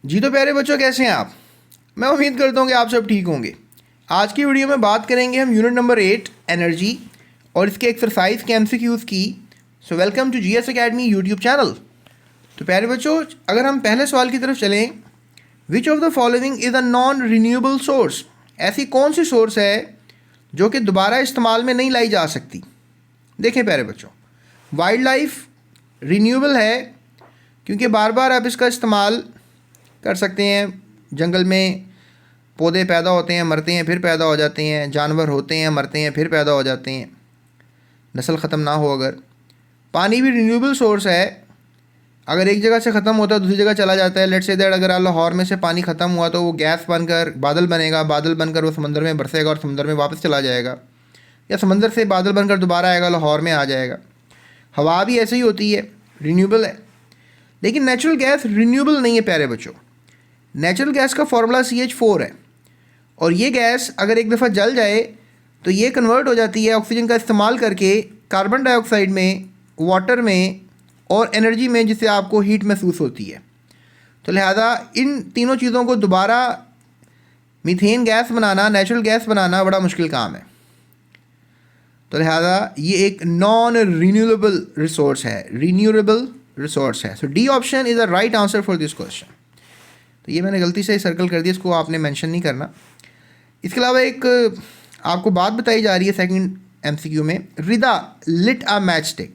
जी तो प्यारे बच्चों, कैसे हैं आप? मैं उम्मीद करता हूँ कि आप सब ठीक होंगे। आज की वीडियो में बात करेंगे हम यूनिट नंबर 8 एनर्जी और इसके एक्सरसाइज के एमसीक्यूज़ की। So welcome to GS academy YouTube channel. तो प्यारे बच्चों, अगर हम पहले सवाल की तरफ चलें, विच of the following is a non renewable source? ऐसी कौन सी सोर्स है जो कि दोबारा इस्तेमाल में नहीं लाई जा सकती? देखें प्यारे बच्चों, वाइल्ड लाइफ रिन्यूएबल है क्योंकि बार बार आप इसका इस्तेमाल कर सकते हैं। जंगल में पौधे पैदा होते हैं, मरते हैं, फिर पैदा हो जाते हैं। जानवर होते हैं, मरते हैं, फिर पैदा हो जाते हैं, नस्ल ख़त्म ना हो। अगर पानी भी रिन्यूएबल सोर्स है, अगर एक जगह से ख़त्म होता है दूसरी जगह चला जाता है। लेट से दैट अगर लाहौर में से पानी ख़त्म हुआ तो वो गैस बनकर बादल बनेगा, बादल बनकर वो समंदर में बरसेगा और समंदर में वापस चला जाएगा, या समंदर से बादल बनकर दोबारा आएगा, लाहौर में आ जाएगा। हवा भी ऐसे ही होती है, रिन्यूएबल है। लेकिन नेचुरल गैस रिन्यूएबल नहीं है प्यारे बच्चों। नेचुरल गैस का फॉर्मूला CH4 है, और ये गैस अगर एक दफ़ा जल जाए तो ये कन्वर्ट हो जाती है ऑक्सीजन का इस्तेमाल करके कार्बन डाइऑक्साइड में, वाटर में और एनर्जी में, जिससे आपको हीट महसूस होती है। तो लिहाजा इन तीनों चीज़ों को दोबारा मीथेन गैस बनाना, नेचुरल गैस बनाना बड़ा मुश्किल काम है। तो लिहाजा ये एक नॉन रिन्यूएबल रिसोर्स है, रिन्यूएबल रिसोर्स है। So D option is the right answer for this question. तो ये मैंने गलती से सर्कल कर दिया, इसको आपने मेंशन नहीं करना। इसके अलावा एक आपको बात बताई जा रही है सेकंड MCQ में, Rida lit a match stick.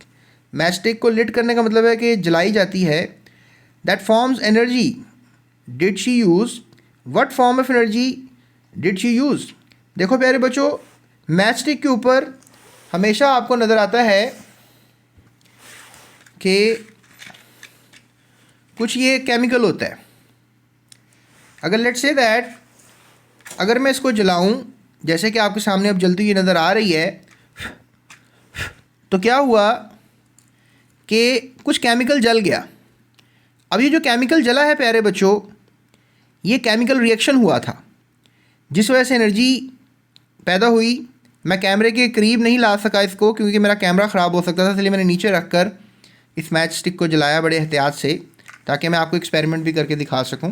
Match stick को लिट करने का मतलब है कि जलाई जाती है। That forms energy did she use? What form of energy did she use? देखो प्यारे बच्चों, मैच स्टिक के ऊपर हमेशा आपको नज़र आता है कि कुछ ये केमिकल होता है। अगर लेट्स से दैट अगर मैं इसको जलाऊं, जैसे कि आपके सामने अब जलती हुई नज़र आ रही है, तो क्या हुआ कि कुछ केमिकल जल गया। अब ये जो केमिकल जला है प्यारे बच्चों, ये केमिकल रिएक्शन हुआ था जिस वजह से एनर्जी पैदा हुई। मैं कैमरे के करीब नहीं ला सका इसको क्योंकि मेरा कैमरा ख़राब हो सकता था, इसलिए मैंने नीचे रख कर इस मैच स्टिक को जलाया बड़े एहतियात से, ताकि मैं आपको एक्सपेरिमेंट भी करके दिखा सकूं।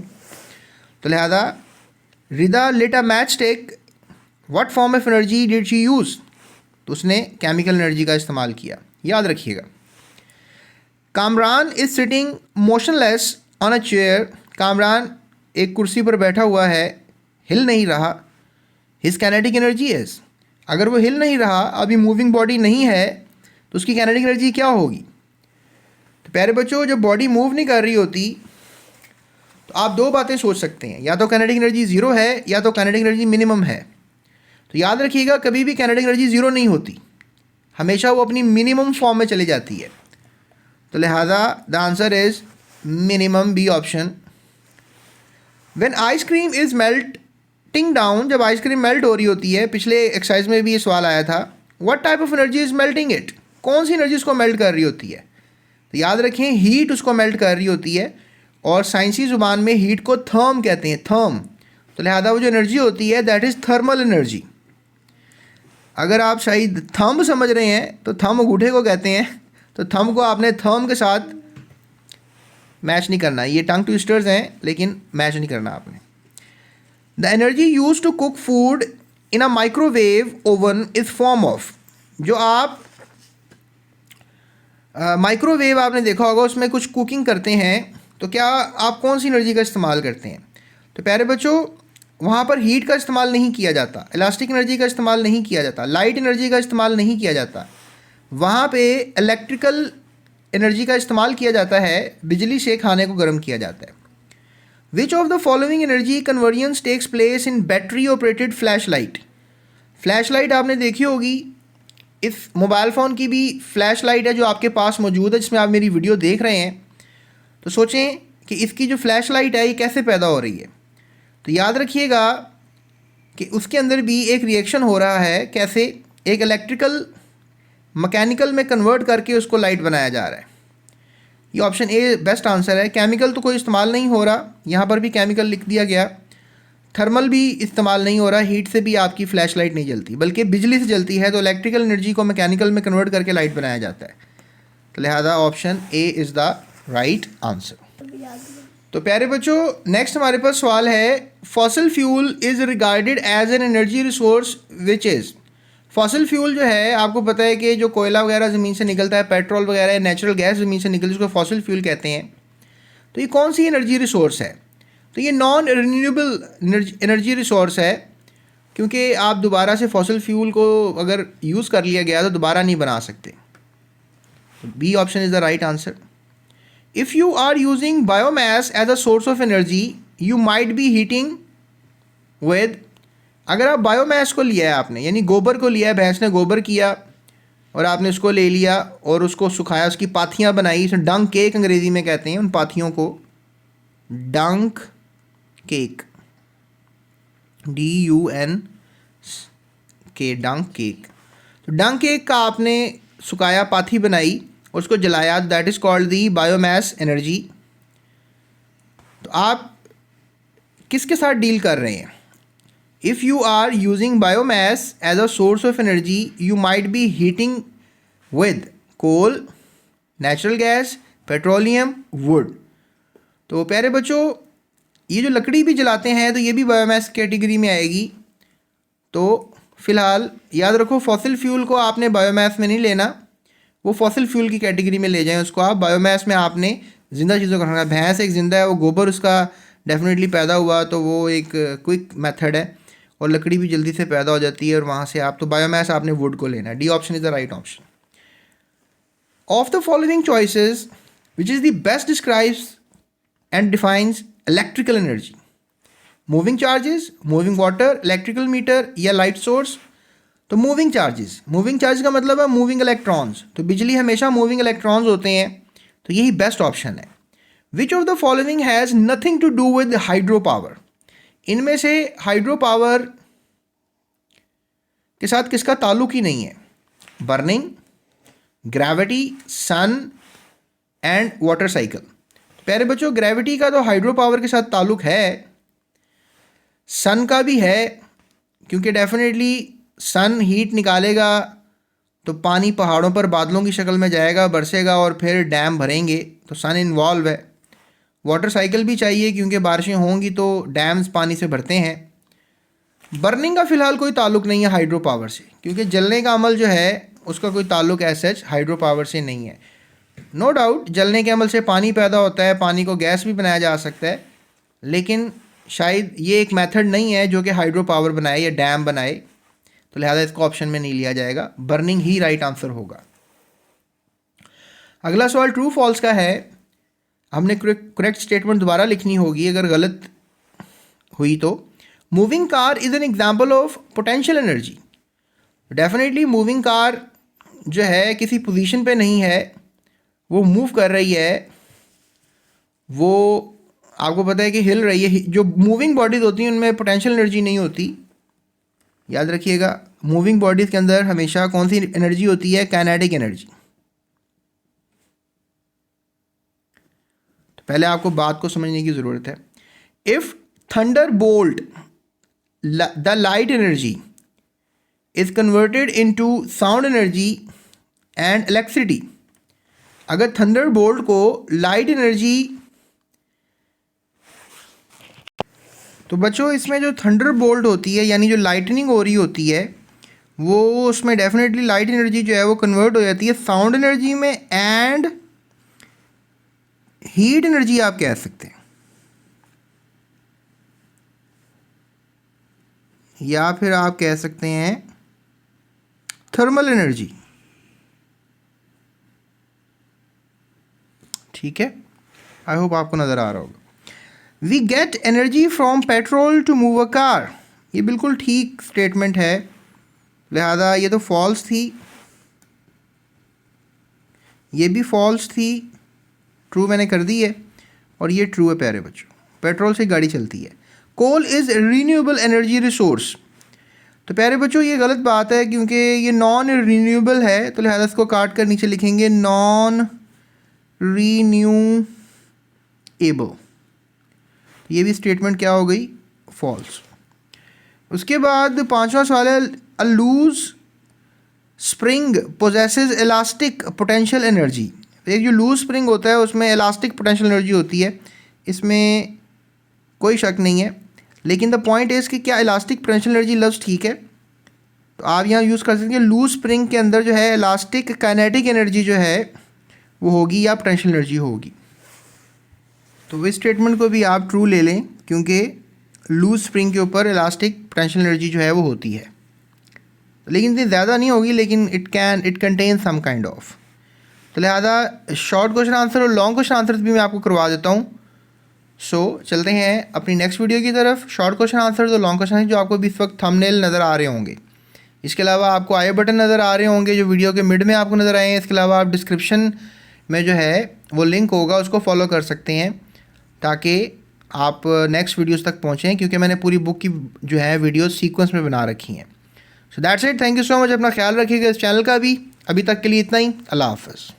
तो लिहाजा Rida lit a match stick, what form of energy did she use? तो उसने केमिकल एनर्जी का इस्तेमाल किया, याद रखिएगा। Kamran is sitting motionless on a chair. Kamran एक कुर्सी पर बैठा हुआ है, हिल नहीं रहा। हिज कैनेटिक एनर्जी इज़, अगर वो हिल नहीं रहा, अभी मूविंग बॉडी नहीं है, तो उसकी कैनेटिक एनर्जी क्या होगी? तो प्यारे बच्चों, जब बॉडी मूव नहीं कर रही होती तो आप दो बातें सोच सकते हैं, या तो काइनेटिक एनर्जी ज़ीरो है या तो काइनेटिक एनर्जी मिनिमम है। तो याद रखिएगा, कभी भी काइनेटिक एनर्जी ज़ीरो नहीं होती, हमेशा वो अपनी मिनिमम फॉर्म में चली जाती है। तो लिहाजा the answer is minimum, B option. When ice cream is melting down, जब आइसक्रीम मेल्ट हो रही होती है, पिछले एक्सरसाइज में भी ये सवाल आया था, what type of energy is melting it? कौन सी एनर्जी उसको मेल्ट कर रही होती है? तो याद रखें, हीट उसको मेल्ट कर रही होती है, और साइंसी ज़ुबान में हीट को थर्म कहते हैं, थर्म। तो लिहाजा वो जो एनर्जी होती है दैट इज़ थर्मल एनर्जी। अगर आप शायद थंब समझ रहे हैं तो थंब अंगूठे को कहते हैं, तो थंब को आपने थर्म के साथ मैच नहीं करना। ये टंग ट्विस्टर्स हैं, लेकिन मैच नहीं करना आपने। The energy use to cook food in a microwave oven is form of. जो आप माइक्रोवेव आपने देखा होगा, उसमें कुछ कुकिंग करते हैं, तो क्या आप कौन सी एनर्जी का इस्तेमाल करते हैं? तो प्यारे बच्चों, वहाँ पर हीट का इस्तेमाल नहीं किया जाता, इलास्टिक एनर्जी का इस्तेमाल नहीं किया जाता, लाइट एनर्जी का इस्तेमाल नहीं किया जाता। वहाँ पे इलेक्ट्रिकल एनर्जी का इस्तेमाल किया जाता है, बिजली से खाने को गर्म किया जाता है। Which of the following energy conversions takes place in battery operated flashlight? Flashlight आपने देखी होगी, इस मोबाइल फ़ोन की भी फ्लैश लाइट है जो आपके पास मौजूद है, जिसमें आप मेरी वीडियो देख रहे हैं। तो सोचें कि इसकी जो फ्लैश लाइट है ये कैसे पैदा हो रही है। तो याद रखिएगा कि उसके अंदर भी एक रिएक्शन हो रहा है। कैसे? एक इलेक्ट्रिकल मैकेनिकल में कन्वर्ट करके उसको लाइट बनाया जा रहा है। ये ऑप्शन ए बेस्ट आंसर है। केमिकल तो कोई इस्तेमाल नहीं हो रहा, यहाँ पर भी केमिकल लिख दिया गया। थर्मल भी इस्तेमाल नहीं हो रहा, हीट से भी आपकी फ्लैश लाइट नहीं जलती, बल्कि बिजली से जलती है। तो इलेक्ट्रिकल एनर्जी को मैकेनिकल में कन्वर्ट करके लाइट बनाया जाता है। तो लिहाजा option A is the right answer. तो प्यारे बच्चों, नेक्स्ट हमारे पास सवाल है, fossil fuel is regarded as an energy resource which is. Fossil fuel जो है, आपको पता है कि जो कोयला वगैरह ज़मीन से निकलता है, पेट्रोल वगैरह, नेचुरल गैस ज़मीन से निकलती है, उसको फॉसिल फ्यूल कहते हैं। तो ये कौन सी एनर्जी रिसोर्स है? तो ये नॉन रिन्यूएबल एनर्जी रिसोर्स है, क्योंकि आप दोबारा से फॉसिल फ्यूल को अगर यूज़ कर लिया गया तो दोबारा नहीं बना सकते। B option is the right answer. If you are using biomass as a source of energy, you might be heating with, अगर आप बायोमास को लिया है आपने, यानी गोबर को लिया है, भैंस ने गोबर किया और आपने उसको ले लिया और उसको सुखाया, उसकी पाथियाँ बनाई, इसे डंक केक अंग्रेज़ी में कहते हैं, उन पाथियों को डंक केक, DUN के, डंक केक। तो डंक केक का आपने सुखाया, पाथी बनाई, उसको जलाया, that is called the biomass energy. तो आप किसके साथ डील कर रहे हैं? If you are using biomass as a source of energy, you might be heating with coal, natural gas, petroleum, wood. तो प्यारे बच्चों, ये जो लकड़ी भी जलाते हैं तो ये भी बायोमास कैटेगरी में आएगी। तो फ़िलहाल याद रखो, फॉसिल फ्यूल को आपने बायोमास में नहीं लेना, वो फॉसिल फ्यूल की कैटेगरी में ले जाएं उसको आप। बायोमास में आपने ज़िंदा चीज़ों का रखना। भैंस एक ज़िंदा है, वो गोबर उसका डेफिनेटली पैदा हुआ, तो वो एक क्विक मेथड है और लकड़ी भी जल्दी से पैदा हो जाती है, और वहाँ से आप, तो बायोमास आपने वुड को लेना है। D option is the right option. Of the following choices which is the best describes and defines electrical energy? Moving charges, moving water, electrical meter या लाइट सोर्स? तो मूविंग चार्जेस, मूविंग चार्ज का मतलब है moving electrons, तो बिजली हमेशा moving electrons होते हैं, तो यही बेस्ट ऑप्शन है। Which of the following has nothing to do with hydropower? इनमें से हाइड्रो पावर के साथ किसका ताल्लुक ही नहीं है? Burning, gravity, sun and water cycle. प्यारे बच्चों, ग्रेविटी का तो हाइड्रो पावर के साथ ताल्लुक है, सन का भी है, क्योंकि डेफिनेटली सन हीट निकालेगा तो पानी पहाड़ों पर बादलों की शक्ल में जाएगा, बरसेगा और फिर डैम भरेंगे, तो सन इन्वॉल्व है। वाटर साइकिल भी चाहिए, क्योंकि बारिशें होंगी तो डैम्स पानी से भरते हैं। बर्निंग का फ़िलहाल कोई ताल्लुक नहीं है हाइड्रो पावर से, क्योंकि जलने का अमल जो है उसका कोई ताल्लुक ऐसा हाइड्रो पावर से नहीं है। नो डाउट जलने के अमल से पानी पैदा होता है, पानी को गैस भी बनाया जा सकता है, लेकिन शायद ये एक मेथड नहीं है जो कि हाइड्रो पावर बनाए या डैम बनाए, तो लिहाजा इसको ऑप्शन में नहीं लिया जाएगा। बर्निंग ही राइट आंसर होगा। अगला सवाल ट्रू फॉल्स का है। हमने करेक्ट स्टेटमेंट दोबारा लिखनी होगी अगर गलत हुई तो। Moving car is an example of potential energy. Definitely moving car जो है किसी पोजीशन पे नहीं है, वो मूव कर रही है, वो आपको पता है कि हिल रही है। जो मूविंग बॉडीज़ होती हैं उनमें पोटेंशियल एनर्जी नहीं होती, याद रखिएगा। मूविंग बॉडीज़ के अंदर हमेशा कौन सी एनर्जी होती है? Kinetic energy. तो पहले आपको बात को समझने की ज़रूरत है। If thunder bolt the light energy is converted into sound energy and electricity, अगर थंडर बोल्ट को लाइट एनर्जी, तो बच्चों इसमें जो थंडर बोल्ट होती है यानी जो लाइटनिंग हो रही होती है, वो उसमें डेफिनेटली लाइट एनर्जी जो है वो कन्वर्ट हो जाती है साउंड एनर्जी में एंड हीट एनर्जी आप कह सकते हैं, या फिर आप कह सकते हैं थर्मल एनर्जी। ठीक है, आई होप आपको नज़र आ रहा होगा। We get energy from petrol to move a car, ये बिल्कुल ठीक स्टेटमेंट है, लिहाजा ये तो फॉल्स थी, ये भी फॉल्स थी, ट्रू मैंने कर दी है, और ये ट्रू है प्यारे बच्चों, पेट्रोल से गाड़ी चलती है। Coal is renewable energy resource, तो प्यारे बच्चों ये गलत बात है, क्योंकि ये नॉन रीन्यूएबल है, तो लिहाजा इसको काट कर नीचे लिखेंगे नॉन रीन्यूएबल। ये भी स्टेटमेंट क्या हो गई? फॉल्स। उसके बाद पांचवा सवाल है, a loose spring possesses elastic potential energy. एक जो लूज स्प्रिंग होता है उसमें इलास्टिक पोटेंशियल एनर्जी होती है, इसमें कोई शक नहीं है, लेकिन द पॉइंट इज़ कि क्या इलास्टिक पोटेंशियल एनर्जी लफ्ज़ ठीक है, तो आप यहाँ यूज़ कर सकते हैं लूज स्प्रिंग के अंदर जो है इलास्टिक काइनेटिक एनर्जी जो है वो होगी या पोटेंशियल एनर्जी होगी। तो इस स्टेटमेंट को भी आप ट्रू ले लें, क्योंकि लूज स्प्रिंग के ऊपर इलास्टिक पोटेंशियल एनर्जी जो है वो होती है, लेकिन इतनी ज़्यादा नहीं होगी, लेकिन it contain some kind of. तो लिहाजा शॉर्ट क्वेश्चन आंसर और लॉन्ग क्वेश्चन आंसर भी मैं आपको करवा देता हूँ। सो चलते हैं अपनी नेक्स्ट वीडियो की तरफ। शॉर्ट क्वेश्चन आंसर तो लॉन्ग क्वेश्चन जो आपको भी इस वक्त थंबनेल नज़र आ रहे होंगे, इसके अलावा आपको आई बटन नज़र आ रहे होंगे जो वीडियो के मिड में आपको नज़र आए हैं। इसके अलावा आप डिस्क्रिप्शन में जो है वो लिंक होगा उसको फॉलो कर सकते हैं, ताकि आप नेक्स्ट वीडियोस तक पहुँचें, क्योंकि मैंने पूरी बुक की जो है वीडियो सीक्वेंस में बना रखी हैं। So that's it, thank you so much. अपना ख्याल रखिएगा इस चैनल का भी। अभी तक के लिए इतना ही। अल्लाह हाफ़िज़।